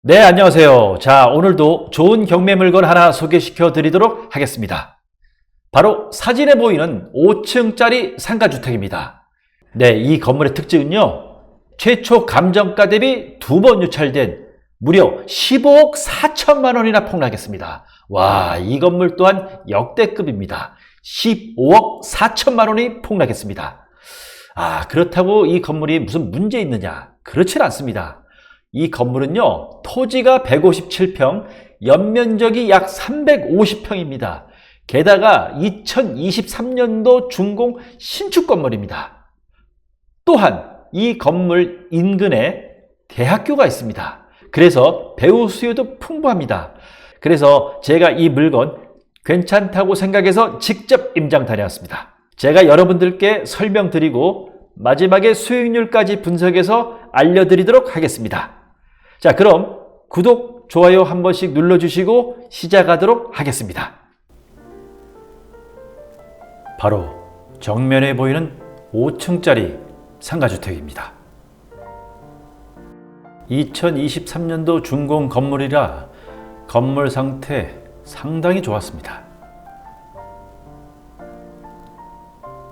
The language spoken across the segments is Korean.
네, 안녕하세요. 자, 오늘도 좋은 경매 물건 하나 소개시켜 드리도록 하겠습니다. 바로 사진에 보이는 5층짜리 상가주택입니다. 네, 이 건물의 특징은요, 최초 감정가 대비 2번 유찰된 무려 15억 4천만 원이나 폭락했습니다. 와, 이 건물 또한 역대급입니다. 15억 4천만 원이 폭락했습니다. 그렇다고 이 건물이 무슨 문제 있느냐? 그렇진 않습니다. 이 건물은요, 토지가 157평, 연면적이 약 350평입니다. 게다가 2023년도 준공 신축 건물입니다. 또한 이 건물 인근에 대학교가 있습니다. 그래서 배우 수요도 풍부합니다. 그래서 제가 이 물건 괜찮다고 생각해서 직접 임장 다녀왔습니다. 제가 여러분들께 설명드리고 마지막에 수익률까지 분석해서 알려드리도록 하겠습니다. 자, 그럼 구독, 좋아요 한 번씩 눌러주시고 시작하도록 하겠습니다. 바로 정면에 보이는 5층짜리 상가주택입니다. 2023년도 준공 건물이라 건물 상태 상당히 좋았습니다.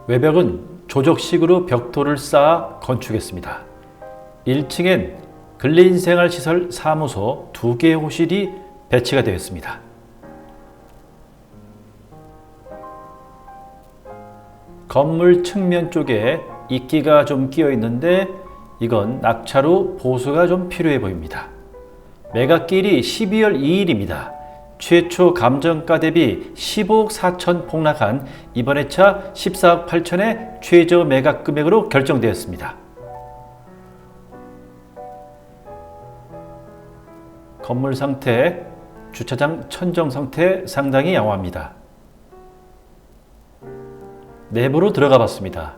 외벽은 조적식으로 벽돌을 쌓아 건축했습니다. 1층엔 근린생활시설 사무소 2개의 호실이 배치가 되어 있습니다. 건물 측면 쪽에 이끼가 좀 끼어 있는데 이건 낙차로 보수가 좀 필요해 보입니다. 매각일이 12월 2일입니다. 최초 감정가 대비 15억 4천 폭락한 이번에 차 14억 8천의 최저 매각 금액으로 결정되었습니다. 건물 상태, 주차장 천정 상태 상당히 양호합니다. 내부로 들어가 봤습니다.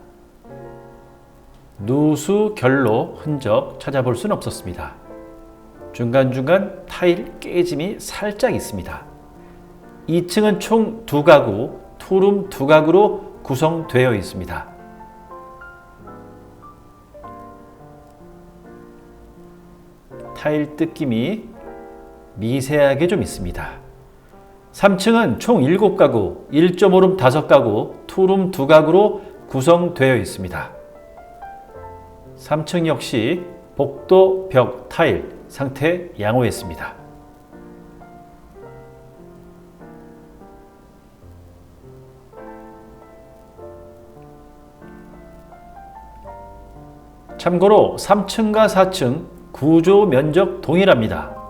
누수, 결로, 흔적 찾아볼 수는 없었습니다. 중간중간 타일 깨짐이 살짝 있습니다. 2층은 총 2가구, 투룸 2가구로 구성되어 있습니다. 타일 뜯김이 미세하게 좀 있습니다. 3층은 총 7가구, 1.5룸 5가구, 투룸 2가구로 구성되어 있습니다. 3층 역시 복도, 벽, 타일 상태 양호했습니다. 참고로 3층과 4층 구조 면적 동일합니다.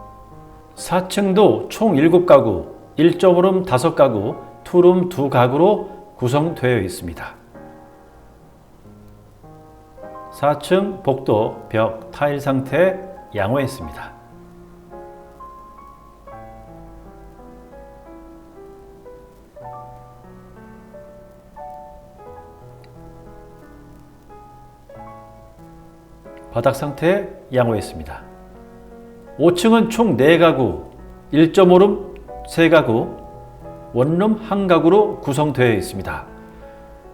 4층도 총 7가구, 1.5룸 5가구, 투룸 2가구로 구성되어 있습니다. 4층 복도, 벽, 타일 상태 양호했습니다. 바닥 상태 양호했습니다. 5층은 총 4가구, 1.5룸 3가구, 원룸 1가구로 구성되어 있습니다.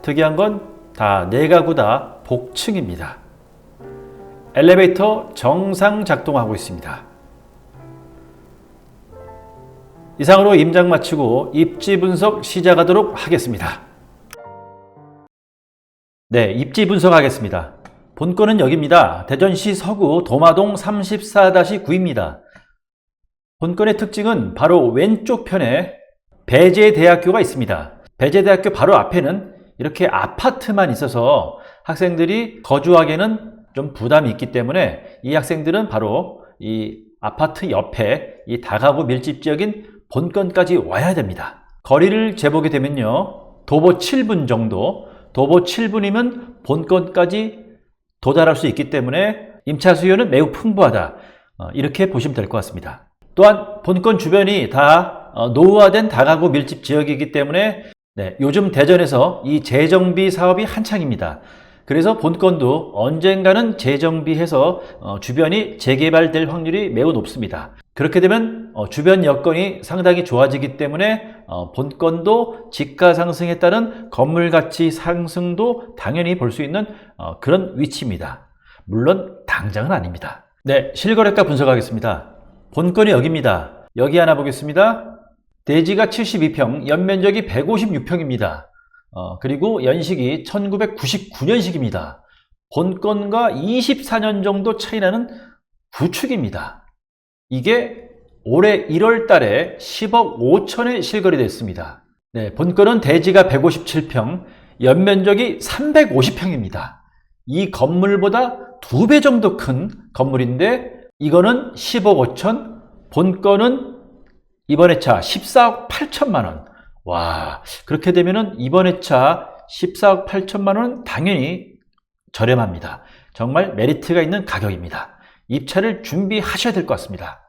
특이한 건 다 4가구 다 복층입니다. 엘리베이터 정상 작동하고 있습니다. 이상으로 임장 마치고 입지 분석 시작하도록 하겠습니다. 네, 입지 분석하겠습니다. 본건은 여기입니다. 대전시 서구 도마동 34-9입니다. 본건의 특징은 바로 왼쪽 편에 배재대학교가 있습니다. 배재대학교 바로 앞에는 이렇게 아파트만 있어서 학생들이 거주하기에는 좀 부담이 있기 때문에 이 학생들은 바로 이 아파트 옆에 이 다가구 밀집 지역인 본건까지 와야 됩니다. 거리를 재보게 되면요, 도보 7분 정도, 도보 7분이면 본건까지 도달할 수 있기 때문에 임차 수요는 매우 풍부하다, 이렇게 보시면 될 것 같습니다. 또한 본건 주변이 다 노후화된 다가구 밀집 지역이기 때문에 요즘 대전에서 이 재정비 사업이 한창입니다. 그래서 본건도 언젠가는 재정비해서 주변이 재개발될 확률이 매우 높습니다. 그렇게 되면 주변 여건이 상당히 좋아지기 때문에 본건도 지가 상승에 따른 건물 가치 상승도 당연히 볼 수 있는 그런 위치입니다. 물론 당장은 아닙니다. 네, 실거래가 분석하겠습니다. 본건이 여기입니다. 여기 하나 보겠습니다. 대지가 72평, 연면적이 156평입니다. 그리고 연식이 1999년식입니다. 본건과 24년 정도 차이나는 구축입니다. 이게 올해 1월 달에 10억 5천에 실거래 됐습니다. 네, 본건은 대지가 157평, 연면적이 350평입니다. 이 건물보다 2배 정도 큰 건물인데 이거는 10억 5천, 본건은 이번에 차 14억 8천만 원. 와, 그렇게 되면은 이번에 차 14억 8천만 원은 당연히 저렴합니다. 정말 메리트가 있는 가격입니다. 입차를 준비하셔야 될 것 같습니다.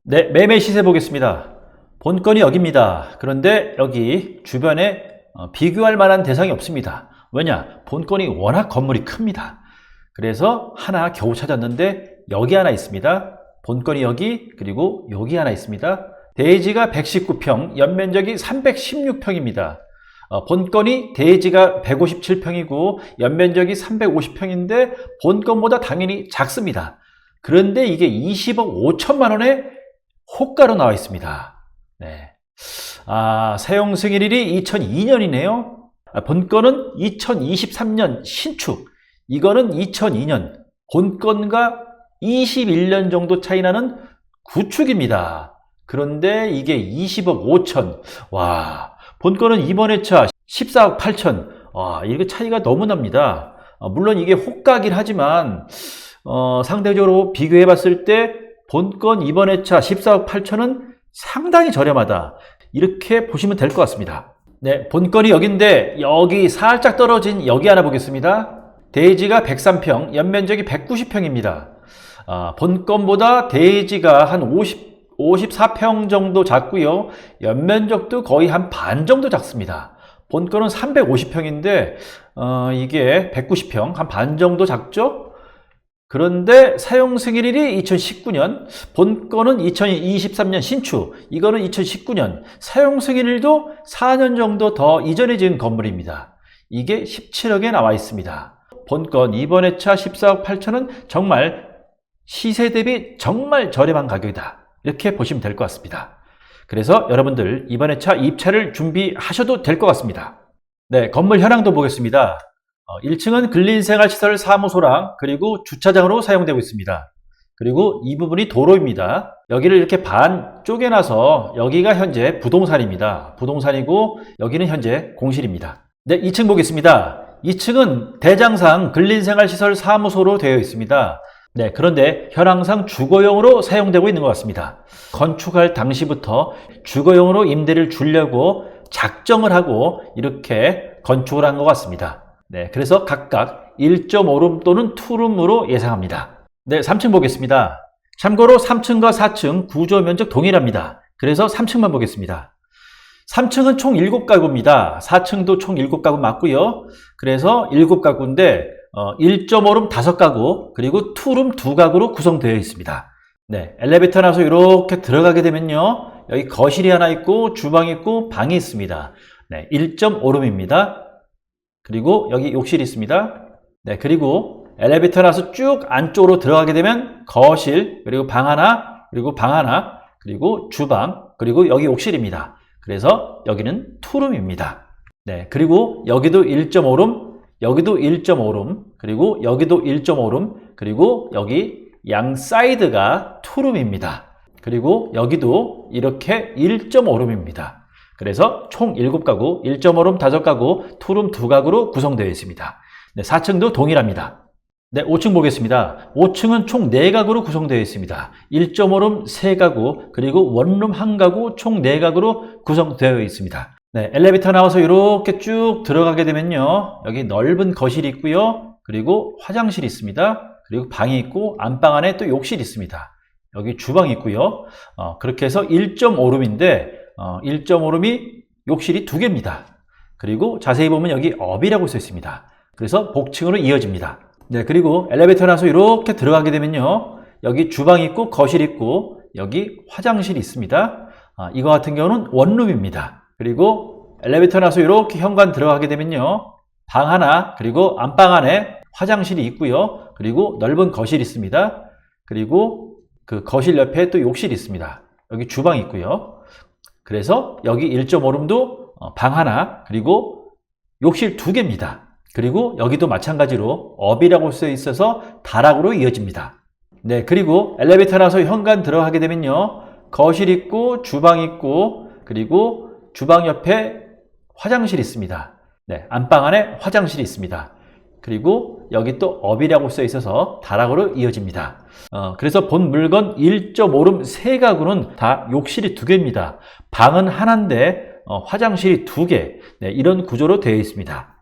네, 매매 시세 보겠습니다. 본건이 여기입니다. 그런데 여기 주변에 비교할 만한 대상이 없습니다. 왜냐? 본건이 워낙 건물이 큽니다. 그래서 하나 겨우 찾았는데 여기 하나 있습니다. 본건이 여기, 그리고 여기 하나 있습니다. 대지가 119평, 연면적이 316평입니다. 본건이 대지가 157평이고 연면적이 350평인데 본건보다 당연히 작습니다. 그런데 이게 20억 5천만 원에 호가로 나와 있습니다. 네. 사용 승인일이 2002년이네요. 본건은 2023년 신축, 이거는 2002년, 본건과 21년 정도 차이 나는 구축입니다. 그런데 이게 20억 5천. 와, 본건은 이번에 차 14억 8천. 와, 이게 차이가 너무 납니다. 물론 이게 호가긴 하지만 상대적으로 비교해 봤을 때 본건 이번에 차 14억 8천은 상당히 저렴하다. 이렇게 보시면 될 것 같습니다. 네, 본건이 여기인데 여기 살짝 떨어진 여기 하나 보겠습니다. 대지가 103평, 연면적이 190평입니다. 본건보다 대지가 한 54평 정도 작고요. 연면적도 거의 한 반 정도 작습니다. 본건은 350평인데 이게 190평, 한 반 정도 작죠? 그런데 사용 승인일이 2019년, 본건은 2023년 신축, 이거는 2019년, 사용 승인일도 4년 정도 더 이전에 지은 건물입니다. 이게 17억에 나와 있습니다. 본건 이번에 차 14억 8천은 정말 시세 대비 정말 저렴한 가격이다. 이렇게 보시면 될 것 같습니다. 그래서 여러분들 이번에 차 입차를 준비하셔도 될 것 같습니다. 네, 건물 현황도 보겠습니다. 1층은 근린생활시설 사무소랑 그리고 주차장으로 사용되고 있습니다. 그리고 이 부분이 도로입니다. 여기를 이렇게 반 쪼개놔서 여기가 현재 부동산입니다. 부동산이고 여기는 현재 공실입니다. 네, 2층 보겠습니다. 2층은 대장상 근린생활시설 사무소로 되어 있습니다. 네, 그런데 현황상 주거용으로 사용되고 있는 것 같습니다. 건축할 당시부터 주거용으로 임대를 주려고 작정을 하고 이렇게 건축을 한 것 같습니다. 네, 그래서 각각 1.5룸 또는 2룸으로 예상합니다. 네, 3층 보겠습니다. 참고로 3층과 4층 구조 면적 동일합니다. 그래서 3층만 보겠습니다. 3층은 총 7가구입니다. 4층도 총 7가구 맞고요. 그래서 7가구인데 1.5룸 5가구, 그리고 2룸 2가구로 구성되어 있습니다. 네, 엘리베이터 나서 이렇게 들어가게 되면요. 여기 거실이 하나 있고 주방이 있고 방이 있습니다. 네, 1.5룸입니다. 그리고 여기 욕실이 있습니다. 네, 그리고 엘리베이터 나서 쭉 안쪽으로 들어가게 되면 거실, 그리고 방 하나, 그리고 방 하나, 그리고 주방, 그리고 여기 욕실입니다. 그래서 여기는 투룸입니다. 네, 그리고 여기도 1.5룸, 여기도 1.5룸, 그리고 여기도 1.5룸, 그리고 여기 양 사이드가 투룸입니다. 그리고 여기도 이렇게 1.5룸입니다. 그래서 총 7가구, 1.5룸 5가구, 투룸 2가구로 구성되어 있습니다. 네, 4층도 동일합니다. 네, 5층 보겠습니다. 5층은 총 4가구로 구성되어 있습니다. 1.5룸 3가구, 그리고 원룸 1가구, 총 4가구로 구성되어 있습니다. 네, 엘리베이터 나와서 이렇게 쭉 들어가게 되면요. 여기 넓은 거실이 있고요. 그리고 화장실이 있습니다. 그리고 방이 있고 안방 안에 또 욕실이 있습니다. 여기 주방이 있고요. 그렇게 해서 1.5룸인데 1.5룸이 욕실이 2개입니다. 그리고 자세히 보면 여기 업이라고 써 있습니다. 그래서 복층으로 이어집니다. 네, 그리고 엘리베이터 나서 이렇게 들어가게 되면요. 여기 주방이 있고 거실이 있고 여기 화장실이 있습니다. 이거 같은 경우는 원룸입니다. 그리고 엘리베이터 나서 이렇게 현관 들어가게 되면요. 방 하나, 그리고 안방 안에 화장실이 있고요. 그리고 넓은 거실이 있습니다. 그리고 그 거실 옆에 또 욕실이 있습니다. 여기 주방이 있고요. 그래서 여기 1.5룸도 방 하나, 그리고 욕실 2개입니다. 그리고 여기도 마찬가지로 업이라고 쓰여 있어서 다락으로 이어집니다. 네, 그리고 엘리베이터 나서 현관 들어가게 되면요, 거실 있고 주방 있고, 그리고 주방 옆에 화장실이 있습니다. 네, 안방 안에 화장실이 있습니다. 그리고 여기 또 업이라고 쓰여 있어서 다락으로 이어집니다. 그래서 본 물건 1.5룸 3가구는 다 욕실이 2개입니다. 방은 하나인데 화장실이 2개, 네, 이런 구조로 되어 있습니다.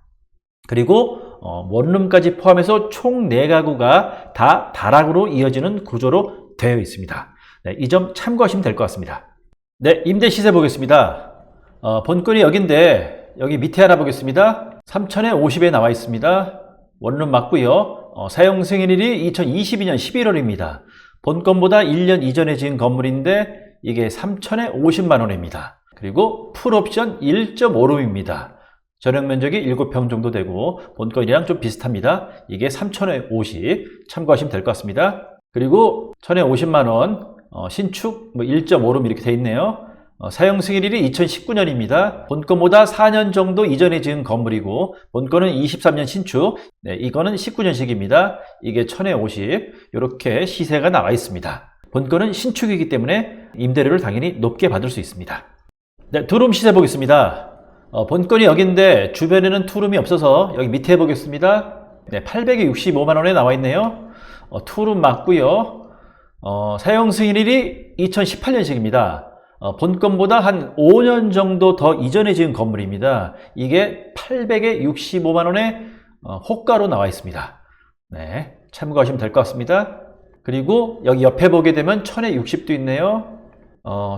그리고 원룸까지 포함해서 총 4가구가 다 다락으로 이어지는 구조로 되어 있습니다. 네, 이 점 참고하시면 될 것 같습니다. 네, 임대 시세 보겠습니다. 본건이 여긴데 여기 밑에 하나 보겠습니다. 3천에 50에 나와 있습니다. 원룸 맞고요. 사용 승인일이 2022년 11월입니다. 본건보다 1년 이전에 지은 건물인데 이게 3천에 50만 원입니다. 그리고 풀옵션 1.5룸입니다. 전용 면적이 7평 정도 되고 본건이랑 좀 비슷합니다. 이게 3천에 50 참고하시면 될 것 같습니다. 그리고 1천에 50만 원 신축 1.5룸 이렇게 돼 있네요. 사용 승인일이 2019년입니다. 본건보다 4년 정도 이전에 지은 건물이고 본건은 23년 신축, 네, 이거는 19년식입니다. 이게 1000에 50 이렇게 시세가 나와 있습니다. 본건은 신축이기 때문에 임대료를 당연히 높게 받을 수 있습니다. 네, 투룸 시세 보겠습니다. 본건이 여기인데 주변에는 투룸이 없어서 여기 밑에 보겠습니다. 네, 865만 원에 나와 있네요. 투룸 맞고요. 사용 승인일이 2018년식입니다. 본건보다 한 5년 정도 더 이전에 지은 건물입니다. 이게 865만 원의 호가로 나와 있습니다. 네, 참고하시면 될 것 같습니다. 그리고 여기 옆에 보게 되면 1000에 60도 있네요.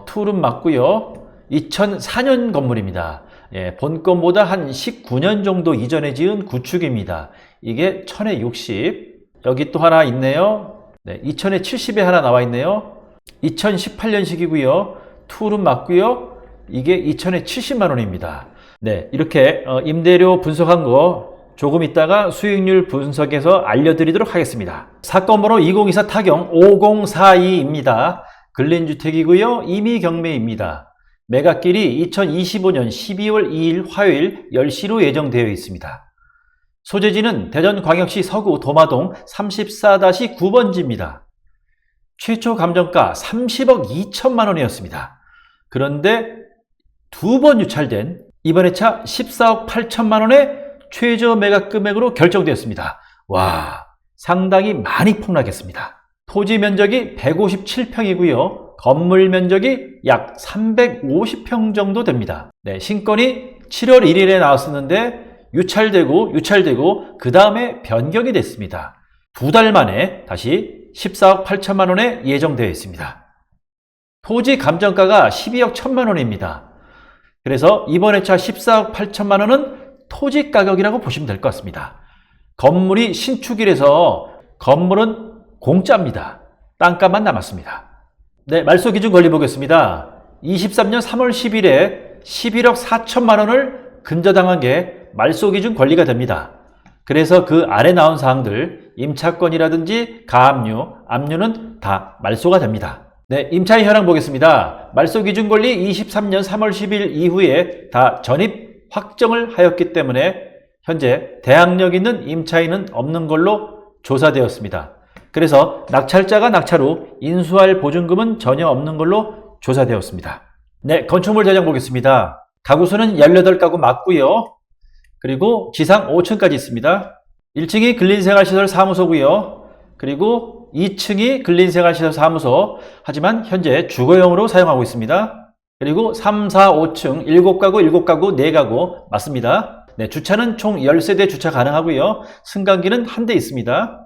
투룸 맞고요. 2004년 건물입니다. 예, 본건보다 한 19년 정도 이전에 지은 구축입니다. 이게 1000에 60. 여기 또 하나 있네요. 네, 2000에 70에 하나 나와 있네요. 2018년식이고요. 투룸 맞고요. 이게 2000에 70만 원입니다. 네, 이렇게 임대료 분석한 거 조금 있다가 수익률 분석해서 알려드리도록 하겠습니다. 사건 번호 2024 타경 5042입니다. 근린주택이고요. 임의경매입니다. 매각일이 2025년 12월 2일 화요일 10시로 예정되어 있습니다. 소재지는 대전광역시 서구 도마동 34-9번지입니다. 최초 감정가 30억 2천만 원이었습니다. 그런데 2번 유찰된 이번에 차 14억 8천만 원의 최저 매각 금액으로 결정되었습니다. 와, 상당히 많이 폭락했습니다. 토지 면적이 157평이고요. 건물 면적이 약 350평 정도 됩니다. 네, 신건이 7월 1일에 나왔었는데 유찰되고 그 다음에 변경이 됐습니다. 2달 만에 다시 14억 8천만 원에 예정되어 있습니다. 토지 감정가가 12억 1천만 원입니다. 그래서 이번에 차 14억 8천만 원은 토지 가격이라고 보시면 될 것 같습니다. 건물이 신축이라서 건물은 공짜입니다. 땅값만 남았습니다. 네, 말소 기준 권리 보겠습니다. 23년 3월 10일에 11억 4천만 원을 근저당한 게 말소 기준 권리가 됩니다. 그래서 그 아래 나온 사항들 임차권이라든지 가압류, 압류는 다 말소가 됩니다. 네, 임차인 현황 보겠습니다. 말소 기준 권리 23년 3월 10일 이후에 다 전입 확정을 하였기 때문에 현재 대항력 있는 임차인은 없는 걸로 조사되었습니다. 그래서 낙찰자가 낙찰 후 인수할 보증금은 전혀 없는 걸로 조사되었습니다. 네, 건축물 자장 보겠습니다. 가구수는 18가구 맞고요. 그리고 지상 5층까지 있습니다. 1층이 근린생활시설 사무소고요. 그리고 2층이 근린생활시설 사무소, 하지만 현재 주거용으로 사용하고 있습니다. 그리고 3, 4, 5층 7가구, 4가구 맞습니다. 네, 주차는 총 10세대 주차 가능하고요. 승강기는 한 대 있습니다.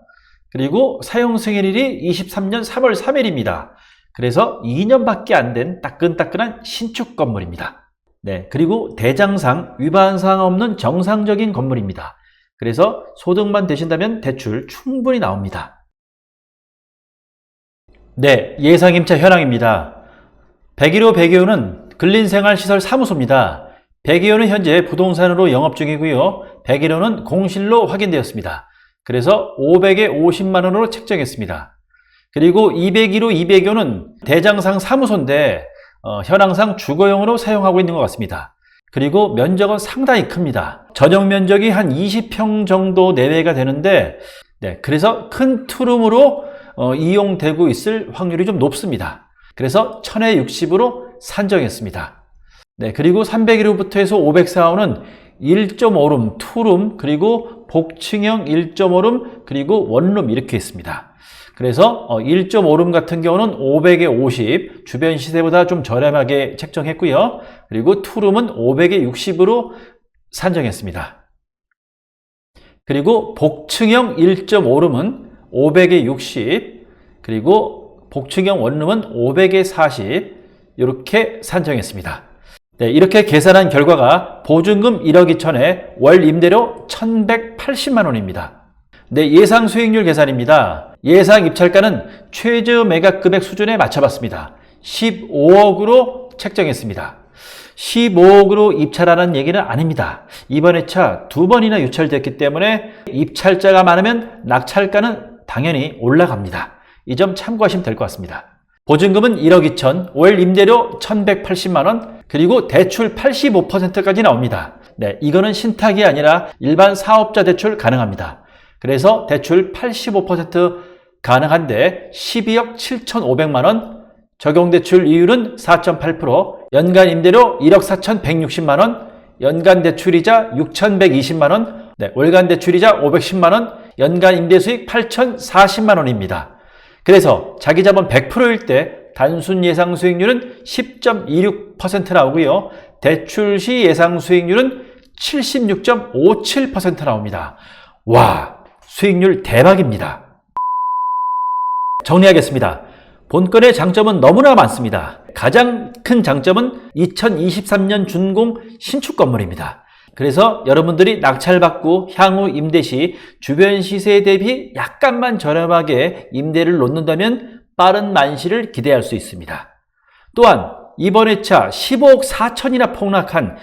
그리고 사용 승인일이 23년 3월 3일입니다. 그래서 2년밖에 안 된 따끈따끈한 신축 건물입니다. 네, 그리고 대장상 위반사항 없는 정상적인 건물입니다. 그래서 소득만 되신다면 대출 충분히 나옵니다. 네, 예상임차 현황입니다. 101호 102호는 근린생활시설 사무소입니다. 102호는 현재 부동산으로 영업 중이고요. 101호는 공실로 확인되었습니다. 그래서 500에 50만 원으로 책정했습니다. 그리고 202호, 202호는 대장상 사무소인데 현황상 주거용으로 사용하고 있는 것 같습니다. 그리고 면적은 상당히 큽니다. 전용 면적이 한 20평 정도 내외가 되는데 그래서 큰 투룸으로 이용되고 있을 확률이 좀 높습니다. 그래서 1000에 60으로 산정했습니다. 그리고 301호부터 해서 504호는 1.5룸, 투룸, 그리고 복층형 1.5룸, 그리고 원룸 이렇게 있습니다. 그래서 1.5룸 같은 경우는 500에 50, 주변 시세보다 좀 저렴하게 책정했고요. 그리고 투룸은 500에 60으로 산정했습니다. 그리고 복층형 1.5룸은 500에 60, 그리고 복층형 원룸은 500에 40 이렇게 산정했습니다. 이렇게 계산한 결과가 보증금 1억 2천에 월 임대료 1,180만 원입니다. 예상 수익률 계산입니다. 예상 입찰가는 최저 매각금액 수준에 맞춰봤습니다. 15억으로 책정했습니다. 15억으로 입찰하는 얘기는 아닙니다. 이번 회차 2번이나 유찰됐기 때문에 입찰자가 많으면 낙찰가는 당연히 올라갑니다. 이 점 참고하시면 될 것 같습니다. 보증금은 1억 2천, 월 임대료 1,180만 원, 그리고 대출 85%까지 나옵니다. 이거는 신탁이 아니라 일반 사업자 대출 가능합니다. 그래서 대출 85% 가능한데 12억 7,500만 원, 적용대출 이율은 4.8%, 연간 임대료 1억 4,160만 원, 연간 대출이자 6,120만 원, 월간 대출이자 510만 원, 연간 임대수익 8,040만 원입니다. 그래서 자기자본 100%일 때 단순 예상 수익률은 10.26% 나오고요. 대출 시 예상 수익률은 76.57% 나옵니다. 와, 수익률 대박입니다. 정리하겠습니다. 본건의 장점은 너무나 많습니다. 가장 큰 장점은 2023년 준공 신축 건물입니다. 그래서 여러분들이 낙찰받고 향후 임대 시 주변 시세에 대비 약간만 저렴하게 임대를 놓는다면 빠른 만시를 기대할 수 있습니다. 또한 이번 회차 15억 4천이나 폭락한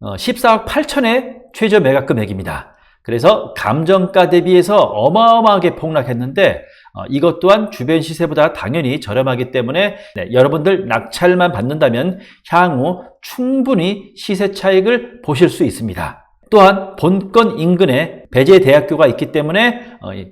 14억 8천의 최저 매각 금액입니다. 그래서 감정가 대비해서 어마어마하게 폭락했는데 이것 또한 주변 시세보다 당연히 저렴하기 때문에 여러분들 낙찰만 받는다면 향후 충분히 시세 차익을 보실 수 있습니다. 또한 본건 인근에 배재대학교가 있기 때문에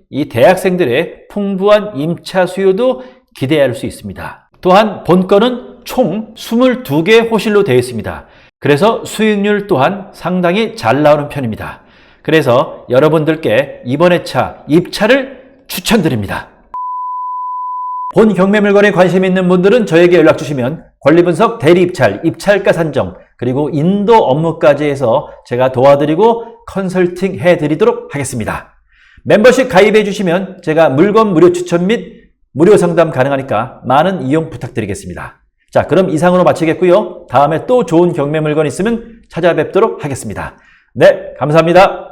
이 대학생들의 풍부한 임차 수요도 기대할 수 있습니다. 또한 본건은 총 22개 호실로 되어 있습니다. 그래서 수익률 또한 상당히 잘 나오는 편입니다. 그래서 여러분들께 이번 회차 입찰을 추천드립니다. 본 경매물건에 관심 있는 분들은 저에게 연락 주시면 권리분석, 대리입찰, 입찰가 산정, 그리고 인도 업무까지 해서 제가 도와드리고 컨설팅 해드리도록 하겠습니다. 멤버십 가입해 주시면 제가 물건 무료 추천 및 무료 상담 가능하니까 많은 이용 부탁드리겠습니다. 자, 그럼 이상으로 마치겠고요. 다음에 또 좋은 경매 물건 있으면 찾아뵙도록 하겠습니다. 네, 감사합니다.